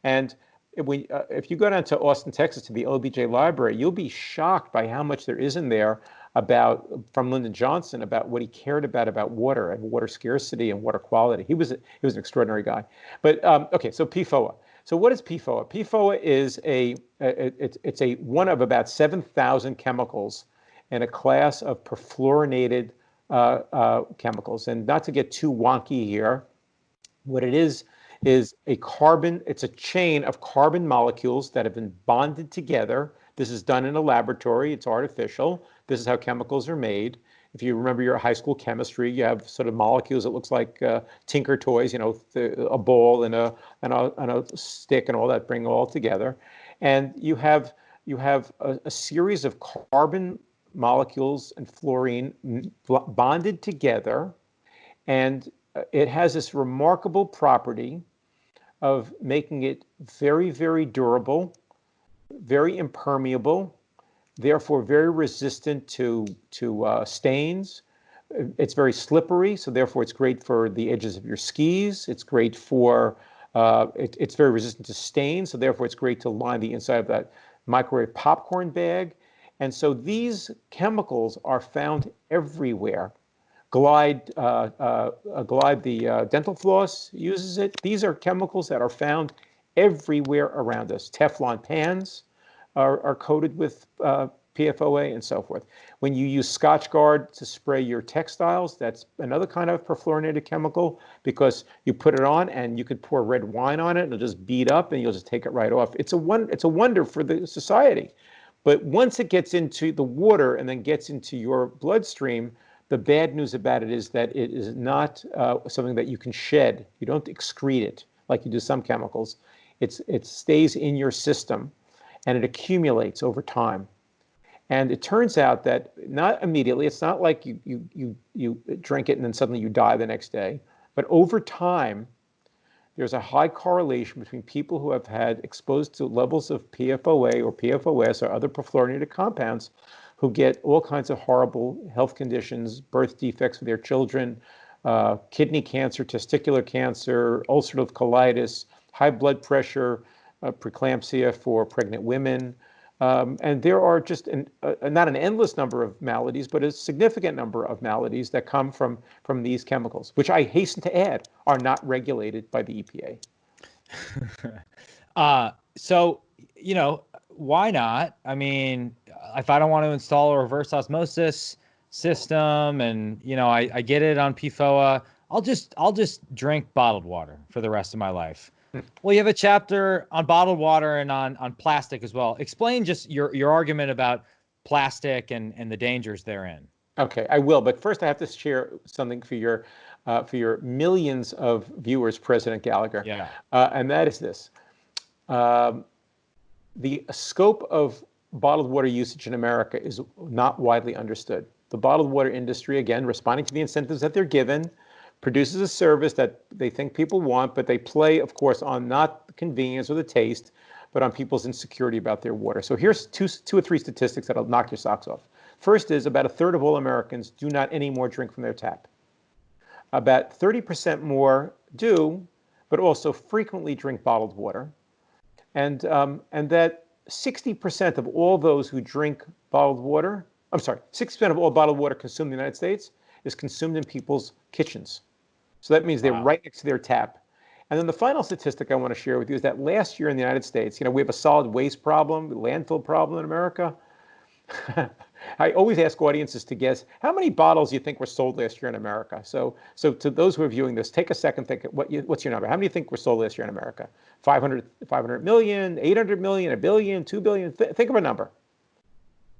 And if you go down to Austin, Texas, to the OBJ library, you'll be shocked by how much there is in there from Lyndon Johnson about what he cared about water and water scarcity and water quality. He was an extraordinary guy. But okay, so PFOA. So what is PFOA? PFOA is it's one of about 7,000 chemicals in a class of perfluorinated chemicals. And not to get too wonky here, what it is it's a chain of carbon molecules that have been bonded together. This is done in a laboratory. It's artificial. This is how chemicals are made. If you remember your high school chemistry, you have sort of molecules that looks like Tinker toys, a ball and a stick and all that, bring all together. And you have a series of carbon molecules and fluorine bonded together. And it has this remarkable property of making it very, very durable, very impermeable, therefore very resistant to stains. It's very slippery, so therefore it's great for the edges of your skis. It's great for, it's very resistant to stains, so therefore it's great to line the inside of that microwave popcorn bag. And so these chemicals are found everywhere. Glide, the dental floss uses it. These are chemicals that are found everywhere around us. Teflon pans are coated with PFOA and so forth. When you use Scotchgard to spray your textiles, that's another kind of perfluorinated chemical, because you put it on and you could pour red wine on it and it'll just bead up and you'll just take it right off. It's a wonder for the society. But once it gets into the water and then gets into your bloodstream, the bad news about it is that it is not something that you can shed. You don't excrete it like you do some chemicals. It stays in your system and it accumulates over time. And it turns out that not immediately, it's not like you drink it and then suddenly you die the next day, but over time, there's a high correlation between people who have had exposed to levels of PFOA or PFOS or other perfluorinated compounds who get all kinds of horrible health conditions, birth defects for their children, kidney cancer, testicular cancer, ulcerative colitis, high blood pressure, preeclampsia for pregnant women. And there are just not an endless number of maladies, but a significant number of maladies that come from these chemicals, which I hasten to add are not regulated by the EPA. So, why not? I mean, if I don't want to install a reverse osmosis system and, I get it on PFOA, I'll just drink bottled water for the rest of my life. Well, you have a chapter on bottled water and on plastic as well. Explain just your argument about plastic and the dangers therein. Okay, I will. But first, I have to share something for your millions of viewers, President Gallagher. Yeah. And that is this. The scope of bottled water usage in America is not widely understood. The bottled water industry, again, responding to the incentives that they're given, produces a service that they think people want, but they play, of course, on not the convenience or the taste, but on people's insecurity about their water. So here's two or three statistics that'll knock your socks off. First is about a third of all Americans do not anymore drink from their tap. About 30% more do, but also frequently drink bottled water. And that 60% of all those who drink bottled water, 60% of all bottled water consumed in the United States is consumed in people's kitchens. So that means they're right next to their tap. And then the final statistic I want to share with you is that last year in the United States, we have a solid waste problem, landfill problem in America. I always ask audiences to guess how many bottles you think were sold last year in America. So to those who are viewing this, take a second, think, what's your number? How many you think were sold last year in America? 500 million, 800 million, a billion, 2 billion? Think of a number.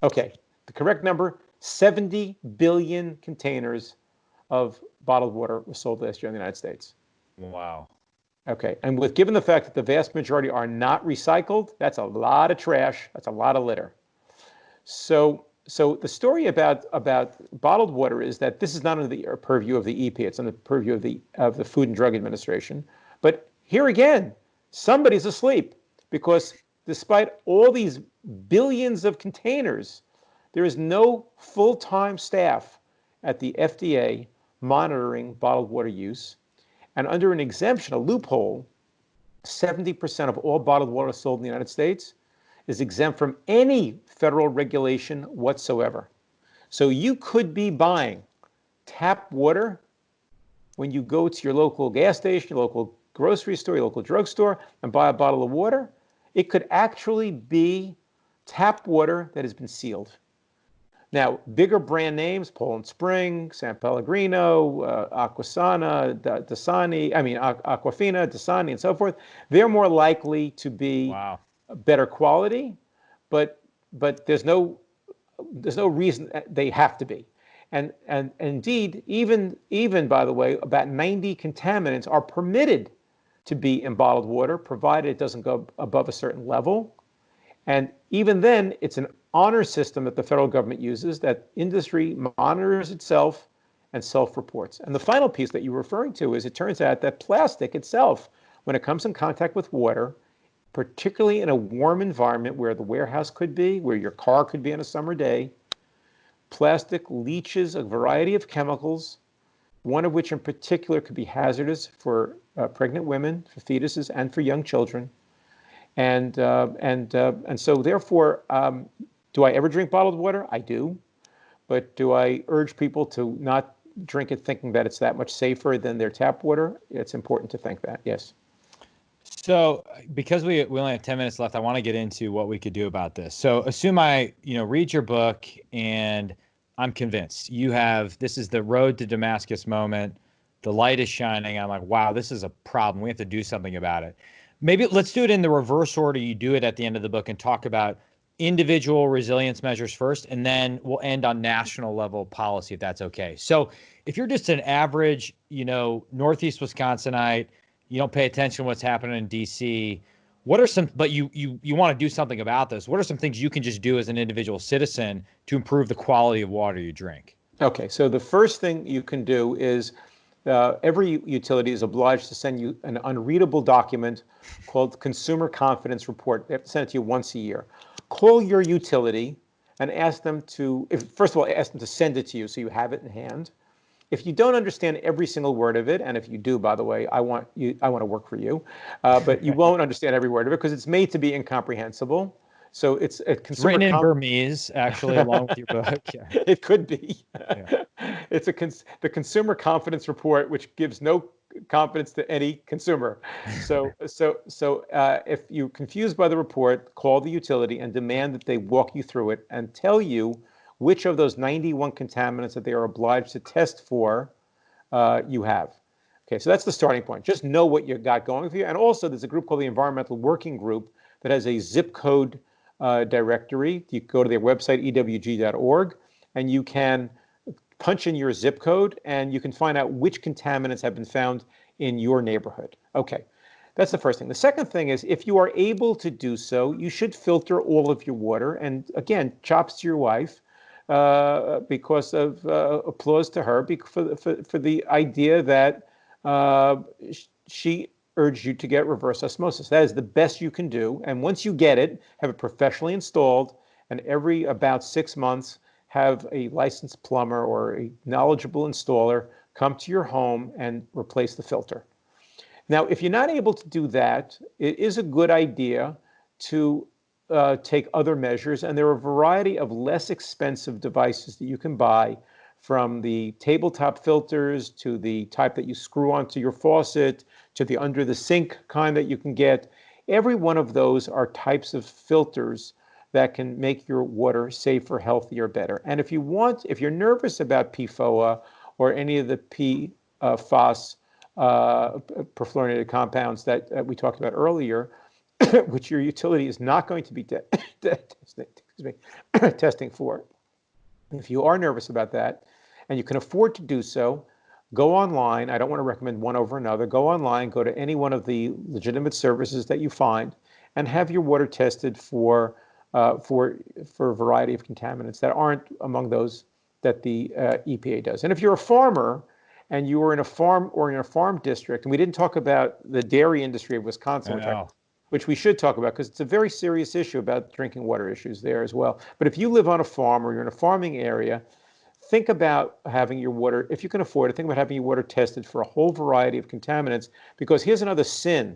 Okay, the correct number, 70 billion containers of bottled water was sold last year in the United States. Wow. Okay, and given the fact that the vast majority are not recycled, that's a lot of trash. That's a lot of litter. So the story about bottled water is that this is not under the purview of the EPA. It's under the purview of the Food and Drug Administration. But here again, somebody's asleep, because despite all these billions of containers, there is no full-time staff at the FDA monitoring bottled water use. And under an exemption, a loophole, 70% of all bottled water sold in the United States is exempt from any federal regulation whatsoever. So you could be buying tap water when you go to your local gas station, your local grocery store, your local drugstore, and buy a bottle of water. It could actually be tap water that has been sealed. Now, bigger brand names, Poland Spring, San Pellegrino, Aquafina, Dasani, and so forth, they're more likely to be better quality, but there's no there's no reason they have to be. And indeed, even by the way, about 90 contaminants are permitted to be in bottled water, provided it doesn't go above a certain level. And even then, it's an honor system that the federal government uses, that industry monitors itself and self-reports. And the final piece that you're referring to is, it turns out that plastic itself, when it comes in contact with water, particularly in a warm environment where the warehouse could be, where your car could be on a summer day, plastic leaches a variety of chemicals, one of which in particular could be hazardous for pregnant women, for fetuses, and for young children. And so therefore, do I ever drink bottled water? I do. But do I urge people to not drink it thinking that it's that much safer than their tap water? It's important to think that, yes. So because we only have 10 minutes left, I want to get into what we could do about this. So assume I, read your book and I'm convinced this is the road to Damascus moment. The light is shining. I'm like, wow, this is a problem. We have to do something about it. Maybe let's do it in the reverse order. You do it at the end of the book and talk about individual resilience measures first, and then we'll end on national level policy, if that's okay. So if you're just an average, Northeast Wisconsinite, you don't pay attention to what's happening in DC, what are some, but you want to do something about this. What are some things you can just do as an individual citizen to improve the quality of water you drink? Okay, so the first thing you can do is every utility is obliged to send you an unreadable document called Consumer Confidence Report. They have to send it to you once a year. Call your utility and ask them first of all, ask them to send it to you so you have it in hand. If you don't understand every single word of it, and if you do, by the way, I want to work for you, but you won't understand every word of it because it's made to be incomprehensible. So it's written in Burmese, actually, along with your book. Yeah. It could be. Yeah. It's the Consumer Confidence Report, which gives no confidence to any consumer. So if you're confused by the report, call the utility and demand that they walk you through it and tell you which of those 91 contaminants that they are obliged to test for you have. Okay, so that's the starting point. Just know what you got going for you. And also, there's a group called the Environmental Working Group that has a zip code directory. You go to their website, ewg.org, and you can punch in your zip code, and you can find out which contaminants have been found in your neighborhood. Okay, that's the first thing. The second thing is, if you are able to do so, you should filter all of your water. And again, chops to your wife, because of applause to her for the idea that she urged you to get reverse osmosis. That is the best you can do. And once you get it, have it professionally installed, and every about 6 months, have a licensed plumber or a knowledgeable installer come to your home and replace the filter. Now, if you're not able to do that, it is a good idea to take other measures, and there are a variety of less expensive devices that you can buy, from the tabletop filters to the type that you screw onto your faucet to the under the sink kind that you can get. Every one of those are types of filters that can make your water safer, healthier, better. And if you're nervous about PFOA or any of the PFAS, perfluorinated compounds that we talked about earlier, which your utility is not going to be testing for. If you are nervous about that, and you can afford to do so, go online. I don't want to recommend one over another. Go online, go to any one of the legitimate services that you find, and have your water tested for a variety of contaminants that aren't among those that the EPA does. And if you're a farmer and you are in a farm district, and we didn't talk about the dairy industry of Wisconsin, which we should talk about because it's a very serious issue about drinking water issues there as well. But if you live on a farm or you're in a farming area, think about having your water, if you can afford it, think about having your water tested for a whole variety of contaminants, because here's another sin.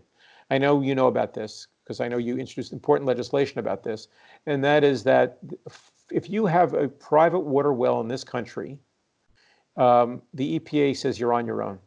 I know you know about this because I know you introduced important legislation about this, and that is that if you have a private water well in this country, the EPA says you're on your own.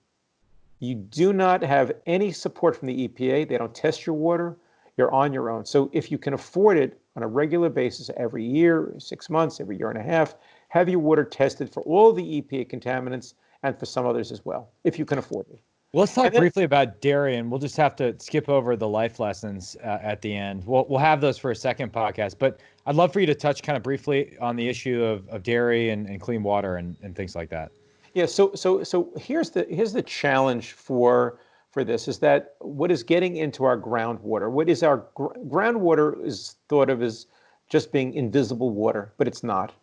You do not have any support from the EPA. They don't test your water. You're on your own. So if you can afford it on a regular basis, every year, 6 months, every year and a half, have your water tested for all the EPA contaminants and for some others as well, if you can afford it. Well, let's talk And then, briefly about dairy, and we'll just have to skip over the life lessons at the end. We'll have those for a second podcast, but I'd love for you to touch kind of briefly on the issue of dairy and clean water and things like that. yeah, so here's the challenge for this is that what is getting into our groundwater? What is our groundwater is thought of as just being invisible water, but it's not.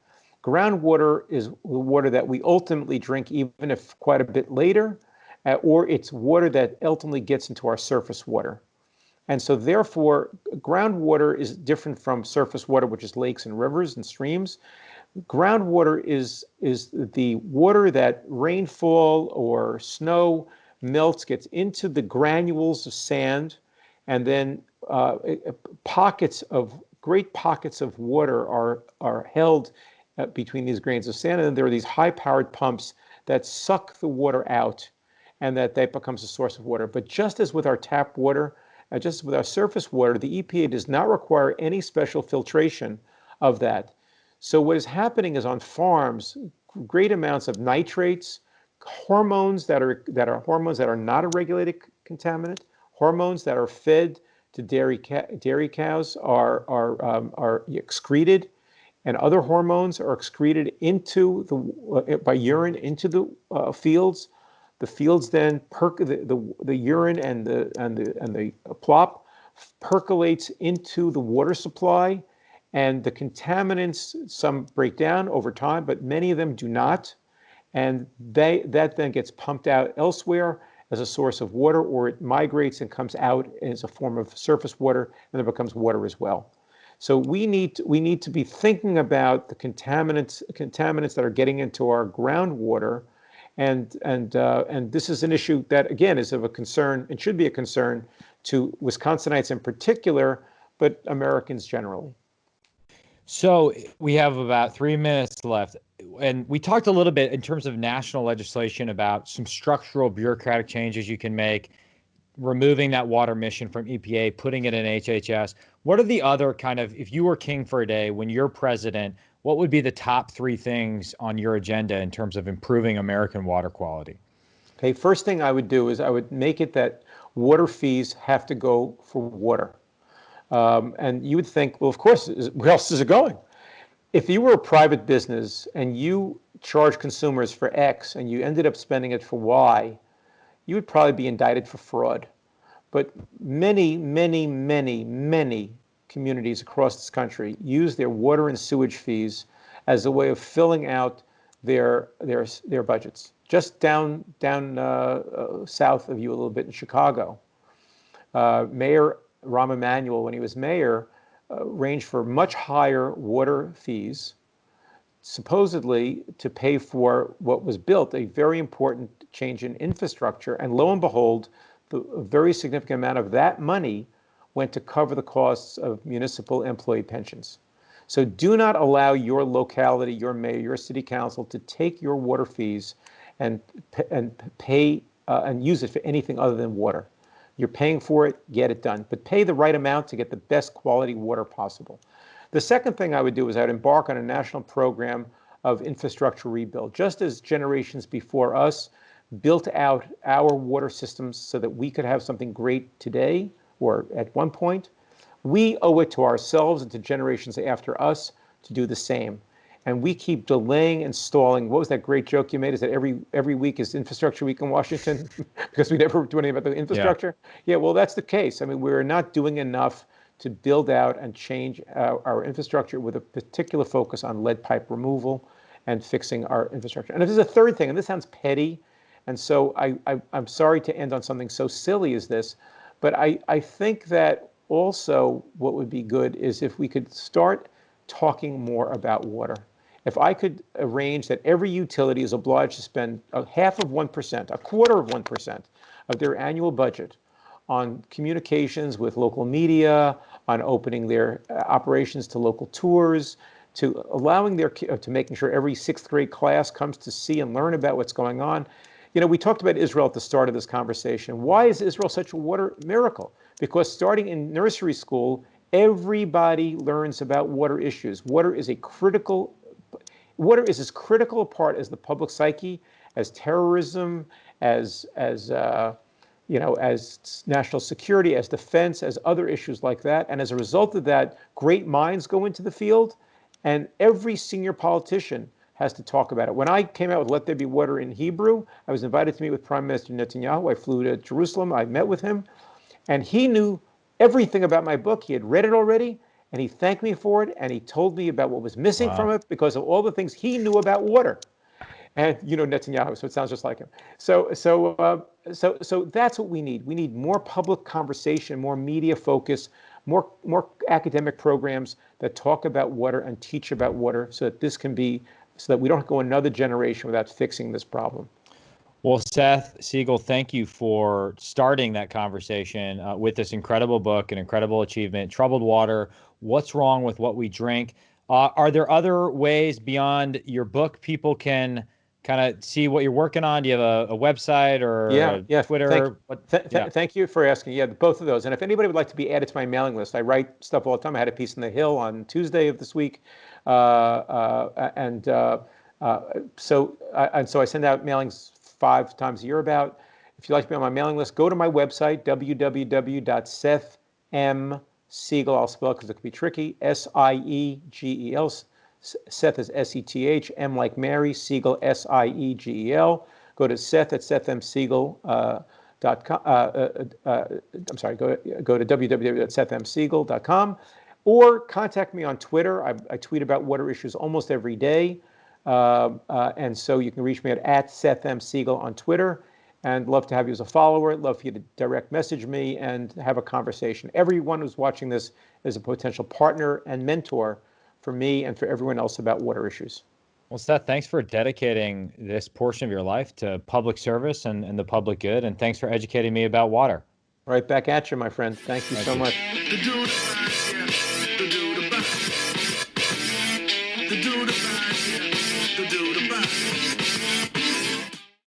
Groundwater is the water that we ultimately drink, even if quite a bit later, or it's water that ultimately gets into our surface water. And so therefore, groundwater is different from surface water, which is lakes and rivers and streams. Groundwater is the water that rainfall or snow melts, gets into the granules of sand, and then great pockets of water are held between these grains of sand, and then there are these high-powered pumps that suck the water out, and that becomes a source of water. But just as with our tap water, just as with our surface water, the EPA does not require any special filtration of that. So what is happening is on farms, great amounts of nitrates, hormones that are hormones that are not a regulated contaminant, hormones that are fed to dairy cows are excreted, and other hormones are excreted into by urine into the fields. The fields then the urine and the plop percolates into the water supply, and the contaminants, some break down over time, but many of them do not. And that then gets pumped out elsewhere as a source of water, or it migrates and comes out as a form of surface water, and it becomes water as well. So we need to be thinking about the contaminants that are getting into our groundwater, and this is an issue that again is of a concern and should be a concern to Wisconsinites in particular, but Americans generally. So we have about 3 minutes left. And we talked a little bit in terms of national legislation about some structural bureaucratic changes you can make, removing that water mission from EPA, putting it in HHS. What are the other kind of, if you were king for a day, when you're president, what would be the top 3 things on your agenda in terms of improving American water quality? Okay, first thing I would do is I would make it that water fees have to go for water. And you would think, well, of course, where else is it going? If you were a private business and you charge consumers for X and you ended up spending it for Y, you would probably be indicted for fraud. But many, many, many, many communities across this country use their water and sewage fees as a way of filling out their budgets. Just down south of you a little bit in Chicago, Mayor Rahm Emanuel, when he was mayor, arranged for much higher water fees, supposedly to pay for what was built, a very important change in infrastructure. And lo and behold, a very significant amount of that money went to cover the costs of municipal employee pensions. So do not allow your locality, your mayor, your city council to take your water fees and pay and use it for anything other than water. You're paying for it, get it done, but pay the right amount to get the best quality water possible. The second thing I would do is I'd embark on a national program of infrastructure rebuild. Just as generations before us built out our water systems so that we could have something great today or at one point, we owe it to ourselves and to generations after us to do the same. And we keep delaying and stalling. What was that great joke you made? Is that every week is infrastructure week in Washington because we never do anything about the infrastructure? Yeah, well, that's the case. I mean, we're not doing enough to build out and change our infrastructure with a particular focus on lead pipe removal and fixing our infrastructure. And if there's a third thing, and this sounds petty, and so I'm sorry to end on something so silly as this, but I think that also what would be good is if we could start talking more about water. If I could arrange that every utility is obliged to spend a half of 1%, a quarter of 1% of their annual budget on communications with local media, on opening their operations to local tours, to allowing to making sure every 6th grade class comes to see and learn about what's going on. You know, we talked about Israel at the start of this conversation. Why is Israel such a water miracle? Because starting in nursery school, everybody learns about water issues. Water is as critical a part as the public psyche, as terrorism, as national security, as defense, as other issues like that. And as a result of that, great minds go into the field, and every senior politician has to talk about it. When I came out with Let There Be Water in Hebrew, I was invited to meet with Prime Minister Netanyahu. I flew to Jerusalem. I met with him, and he knew everything about my book. He had read it already, and he thanked me for it, and he told me about what was missing from it because of all the things he knew about water. And Netanyahu, so it sounds just like him. So that's what we need. We need more public conversation, more media focus, more academic programs that talk about water and teach about water, so that we don't go another generation without fixing this problem. Well, Seth Siegel, thank you for starting that conversation with this incredible book, an incredible achievement, Troubled Water, What's Wrong with What We Drink. Are there other ways beyond your book people can kind of see what you're working on? Do you have a website or Twitter? Thank you for asking. Yeah, both of those. And if anybody would like to be added to my mailing list, I write stuff all the time. I had a piece in The Hill on Tuesday of this week. So I send out mailings 5 times a year about. If you'd like to be on my mailing list, go to my website, www.sethmsiegel, I'll spell it because it can be tricky, Siegel. Seth is Seth, M like Mary, Siegel, Siegel. Go to Seth at sethmsiegel.com. Go to www.sethmsiegel.com, or contact me on Twitter. I tweet about water issues almost every day. And so you can reach me at Seth M. Siegel on Twitter, and love to have you as a follower. Love for you to direct message me and have a conversation. Everyone who's watching this is a potential partner and mentor for me and for everyone else about water issues. Well, Seth, thanks for dedicating this portion of your life to public service and the public good. And thanks for educating me about water. Right back at you, my friend. Thank you so much.